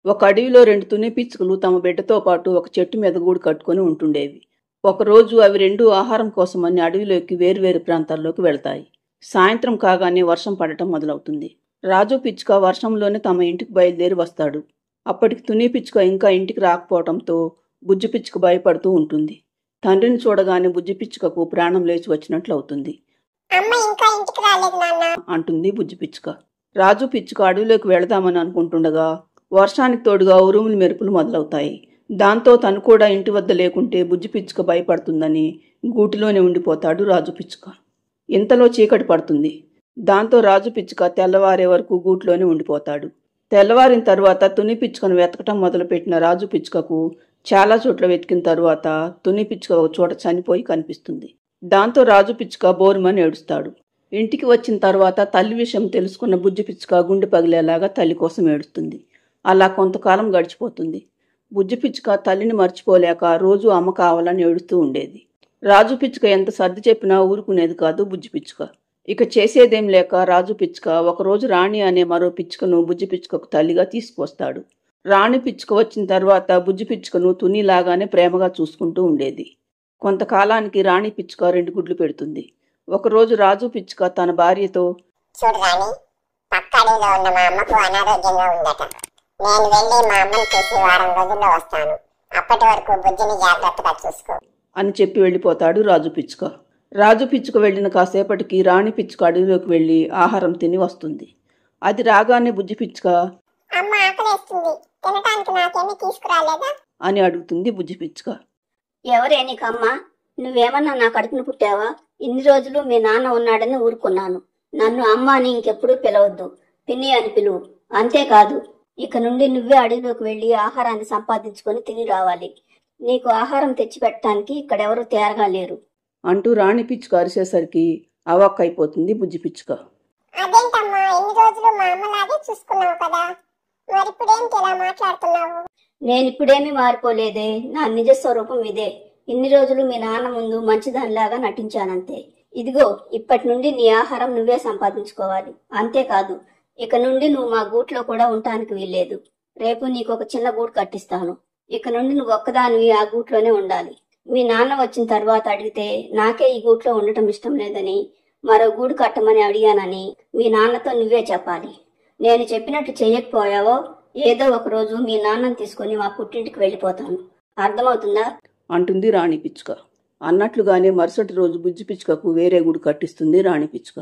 ఒక అడవిలో 2 తుని పిచ్చుకలు తమ బిడ్డతో పాటు ఒక చెట్టు మీద గూడు కట్టుకొని ఉంటుండేవి. ఒకరోజు అవి రెండూ ఆహారం కోసమని అడవిలోకి వేర్వేరు ప్రాంతాల్లోకి వెళ్తాయి. సాయంత్రం కాగానే వర్షం పడటం మొదలవుతుంది. రాజు పిచ్చుక వర్షంలోనే తమ ఇంటికి బయలుదేరి వస్తాడు. అప్పటికి తుని పిచ్చుక ఇంకా ఇంటికి రాకపోవడంతో బుజ్జి పిచ్చుక భయపడుతూ ఉంటుంది. తండ్రిని చూడగానే బుజ్జి పిచ్చుకకు ప్రాణం లేచి వచ్చినట్లు అవుతుంది. అంటుంది బుజ్జి పిచ్చుక. రాజు పిచ్చుక అడవిలోకి వెళదామని అనుకుంటుండగా వర్షానికి తోడుగా ఉరుములు మెరుపులు మొదలవుతాయి. దాంతో తను కూడా ఇంటి వద్ద లేకుంటే బుజ్జి పిచ్చుక భయపడుతుందని గూటిలోనే ఉండిపోతాడు రాజు పిచ్చుక. ఇంతలో చీకటి పడుతుంది. దాంతో రాజు పిచ్చుక తెల్లవారే వరకు గూట్లోనే ఉండిపోతాడు. తెల్లవారిన తరువాత తుని పిచ్చుకను వెతకటం మొదలుపెట్టిన రాజు పిచ్చుకకు చాలా చోట్ల వెతికిన తరువాత తుని పిచ్చుక ఒక చోట చనిపోయి కనిపిస్తుంది. దాంతో రాజు పిచ్చుక బోరుమని ఏడుస్తాడు. ఇంటికి వచ్చిన తర్వాత తల్లి విషయం తెలుసుకున్న బుజ్జి పిచ్చుక గుండె పగిలేలాగా తల్లి కోసం ఏడుస్తుంది. అలా కొంతకాలం గడిచిపోతుంది. బుజ్జి పిచ్చుక తల్లిని మర్చిపోలేక రోజు అమ్మ కావాలని ఏడుస్తూ ఉండేది. రాజు పిచ్చుక ఎంత సర్ది చెప్పినా ఊరుకునేది కాదు బుజ్జి పిచ్చుక. ఇక చేసేదేం లేక రాజు పిచ్చుక ఒకరోజు రాణి అనే మరో పిచ్చుకను బుజ్జి పిచ్చుకకు తల్లిగా తీసుకొస్తాడు. రాణి పిచ్చుక వచ్చిన తర్వాత బుజ్జి పిచ్చుకను తునిలాగానే ప్రేమగా చూసుకుంటూ ఉండేది. కొంతకాలానికి రాణి పిచ్చుక 2 గుడ్లు పెడుతుంది. ఒకరోజు రాజు పిచ్చుక తన భార్యతో, చూడు రాణి, పక్క అడవిలో ఉన్న మా అమ్మకు అనారోగ్యంగా ఉందట. నేను వెళ్ళి మా అమ్మని చూసి వారం రోజుల్లో వస్తాను. అప్పటి వరకు బుజ్జిని జాగ్రత్తగా చూసుకో అని చెప్పి వెళ్ళిపోతాడు రాజు పిచ్చుక. రాజు పిచ్చుక వెళ్ళిన కాసేపటికి రాణి పిచ్చుక అడవిలోకి వెళ్ళి ఆహారం తిని వస్తుంది. అది రాగానే బుజ్జి పిచ్చుక, అమ్మ ఆకలేస్తుంది, తినటానికి నాకేమీ తీసుకురాలేదా అని అడుగుతుంది బుజ్జి పిచ్చుక. ఎవరే నీకమ్మా? నువ్వేమన్నా నా కడుపును పుట్టావా? ఇన్ని రోజులు మీ నాన్న ఉన్నాడని ఊరుకున్నాను. నన్ను అమ్మ అని ఇంకెప్పుడు పిలవద్దు, పిన్ని అని పిలువు. అంతేకాదు, ఇక నుండి నువ్వే అడవిలోకి వెళ్ళి ఆహారాన్ని సంపాదించుకొని తిని రావాలి. నీకు ఆహారం తెచ్చిపెట్టడానికి ఇక్కడెవరూ తేరగా లేరు అంటూ రాణి పిచ్చుక అరిసేసరికి అవాక్కైపోతుంది బుజ్జి పిచ్చుక. అదేంటమ్మా, ఇన్ని రోజులు మా అమ్మలాగే చూసుకున్నావు కదా, మరిప్పుడేంటి ఇలా మాట్లాడుతున్నావు? నేనిప్పుడేమీ మారిపోలేదే. నా నిజ స్వరూపం ఇదే. ఇన్ని రోజులు మీ నాన్న ముందు మంచిదానిలాగా నటించానంతే. ఇదిగో, ఇప్పటి నుండి నీ ఆహారం నువ్వే సంపాదించుకోవాలి. అంతేకాదు, ఇక నుండి నువ్వు మా గూట్లో కూడా ఉండటానికి వీల్లేదు. రేపు నీకు ఒక చిన్న గూడు కట్టిస్తాను. ఇక నుండి నువ్వు ఒక్కదానివి ఆ గూట్లోనే ఉండాలి. మీ నాన్న వచ్చిన తర్వాత అడిగితే నాకే ఈ గూట్లో ఉండటం ఇష్టం లేదని, మరో గూడు కట్టమని అడిగానని మీ నాన్నతో నువ్వే చెప్పాలి. నేను చెప్పినట్టు చెయ్యకపోయావో ఏదో ఒక రోజు మీ నాన్నని తీసుకుని మా పుట్టింటికి వెళ్ళిపోతాను. అర్థమవుతుందా? అంటుంది రాణి పిచ్చుక. అన్నట్లుగానే మరుసటి రోజు బుజ్జి పిచ్చుకకు వేరే గూడు కట్టిస్తుంది రాణి పిచ్చుక.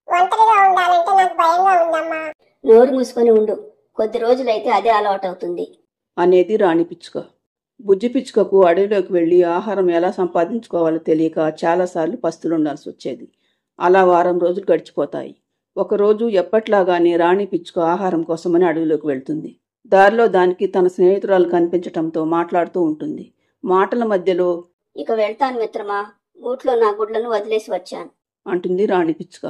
ఒంటరిగా ఉండాలంటే నాకు భయంగా ఉందమ్మా. నోరు మూసుకొని ఉండు, కొద్ది రోజులైతే అదే అలవాటవుతుంది అనేది రాణి పిచ్చుక. బుజ్జి పిచ్చుకకు అడవిలోకి వెళ్ళి ఆహారం ఎలా సంపాదించుకోవాలో తెలియక చాలాసార్లు పస్తులుండాల్సి వచ్చేది. అలా వారం రోజులు గడిచిపోతాయి. ఒకరోజు ఎప్పట్లాగానే రాణి పిచ్చుక ఆహారం కోసమని అడవిలోకి వెళ్తుంది. దారిలో దానికి తన స్నేహితురాలు కనిపించటంతో మాట్లాడుతూ ఉంటుంది. మాటల మధ్యలో, ఇక వెళ్తాను మిత్రమా, గూట్లో నా గుడ్లను వదిలేసి వచ్చాను అంటుంది రాణి పిచ్చుక.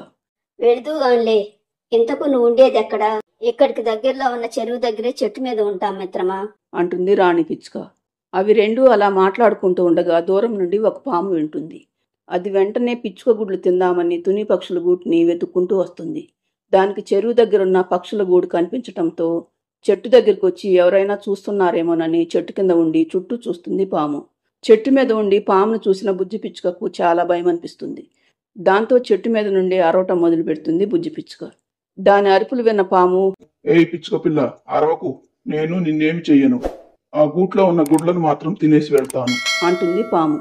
వెళుతూగాన్లే, ఇంతకు నువ్వు ఉండేది ఎక్కడా? ఇక్కడికి దగ్గరలో ఉన్న చెరువు దగ్గరే చెట్టు మీద ఉంటాం మిత్రమా అంటుంది రాణి పిచ్చుక. అవి రెండూ అలా మాట్లాడుకుంటూ ఉండగా దూరం నుండి ఒక పాము వింటుంది. అది వెంటనే పిచ్చుక గుడ్లు తిందామని తుని పక్షుల గూటిని వెతుక్కుంటూ వస్తుంది. దానికి చెరువు దగ్గరున్న పక్షుల గూడు కనిపించటంతో చెట్టు దగ్గరికి వచ్చి ఎవరైనా చూస్తున్నారేమోనని చెట్టు కింద ఉండి చుట్టూ చూస్తుంది పాము. చెట్టు మీద ఉండి పామును చూసిన బుజ్జి పిచ్చుకకు చాలా భయం అనిపిస్తుంది. దాంతో చెట్టు మీద నుండి అరవటం మొదలు పెడుతుంది బుజ్జి పిచ్చుక. దాని అరుపులు విన్న పాము, ఏయ్ పిచ్చుక పిల్ల, అరవకు, నేను నిన్నేమి చెయ్యను. ఆ గూట్లో ఉన్న గుడ్లను మాత్రం తినేసి వెళ్తాను అంటుంది పాము.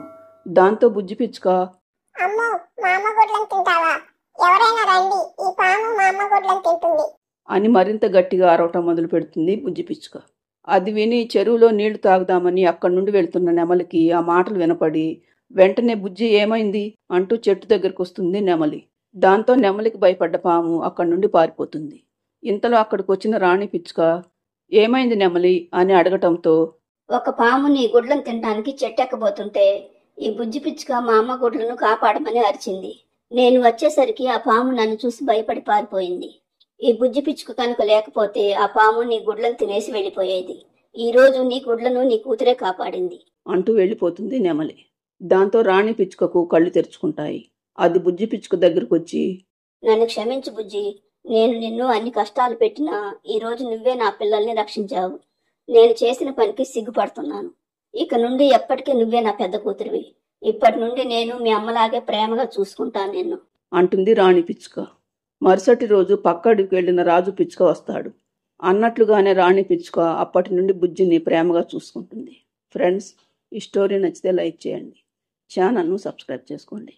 దాంతో బుజ్జి పిచ్చుక, అమ్మో, మా అమ్మ గుడ్లను తింటావా? ఎవరైనా రండి, ఈ పాము మా అమ్మ గుడ్లను తింటుంది అని మరింత గట్టిగా అరవటం మొదలు పెడుతుంది బుజ్జి పిచ్చుక. అది విని చెరువులో నీళ్లు తాగుదామని అక్కడి నుండి వెళ్తున్న నెమలికి ఆ మాటలు వినపడి వెంటనే బుజ్జి ఏమైంది అంటూ చెట్టు దగ్గరకు వస్తుంది నెమలి. దాంతో నెమలికి భయపడ్డ పాము అక్కడి నుండి పారిపోతుంది. ఇంతలో అక్కడికి వచ్చిన రాణి పిచ్చుక, ఏమైంది నెమలి అని అడగటంతో, ఒక పాము నీ గుడ్లను తినడానికి చెట్టెక్కబోతుంటే ఈ బుజ్జి పిచ్చుక మా అమ్మ గుడ్లను కాపాడమని అరిచింది. నేను వచ్చేసరికి ఆ పాము నన్ను చూసి భయపడి పారిపోయింది. ఈ బుజ్జి పిచ్చుక కనుక లేకపోతే ఆ పాము నీ గుడ్లను తినేసి వెళ్ళిపోయేది. ఈ రోజు నీ గుడ్లను నీ కూతురే కాపాడింది అంటూ వెళ్ళిపోతుంది నెమలి. దాంతో రాణి పిచ్చుకకు కళ్ళు తెరుచుకుంటాయి. అది బుజ్జి పిచ్చుక దగ్గరకు వచ్చి, నన్ను క్షమించు బుజ్జి, నేను నిన్ను అన్ని కష్టాలు పెట్టినా ఈ రోజు నువ్వే నా పిల్లల్ని రక్షించావు. నేను చేసిన పనికి సిగ్గుపడుతున్నాను. ఇక నుండి ఎప్పటికీ నువ్వే నా పెద్ద కూతురివి. ఇప్పటి నుండి నేను మీ అమ్మలాగే ప్రేమగా చూసుకుంటాను నిన్ను అంటుంది రాణి పిచ్చుక. మరుసటి రోజు పక్కడికి వెళ్ళిన రాజు పిచ్చుక వస్తాడు. అన్నట్లుగానే రాణి పిచ్చుక అప్పటి నుండి బుజ్జిని ప్రేమగా చూసుకుంటుంది. ఫ్రెండ్స్, ఈ స్టోరీ నచ్చితే లైక్ చేయండి, ఛానల్ను సబ్స్క్రైబ్ చేసుకోండి.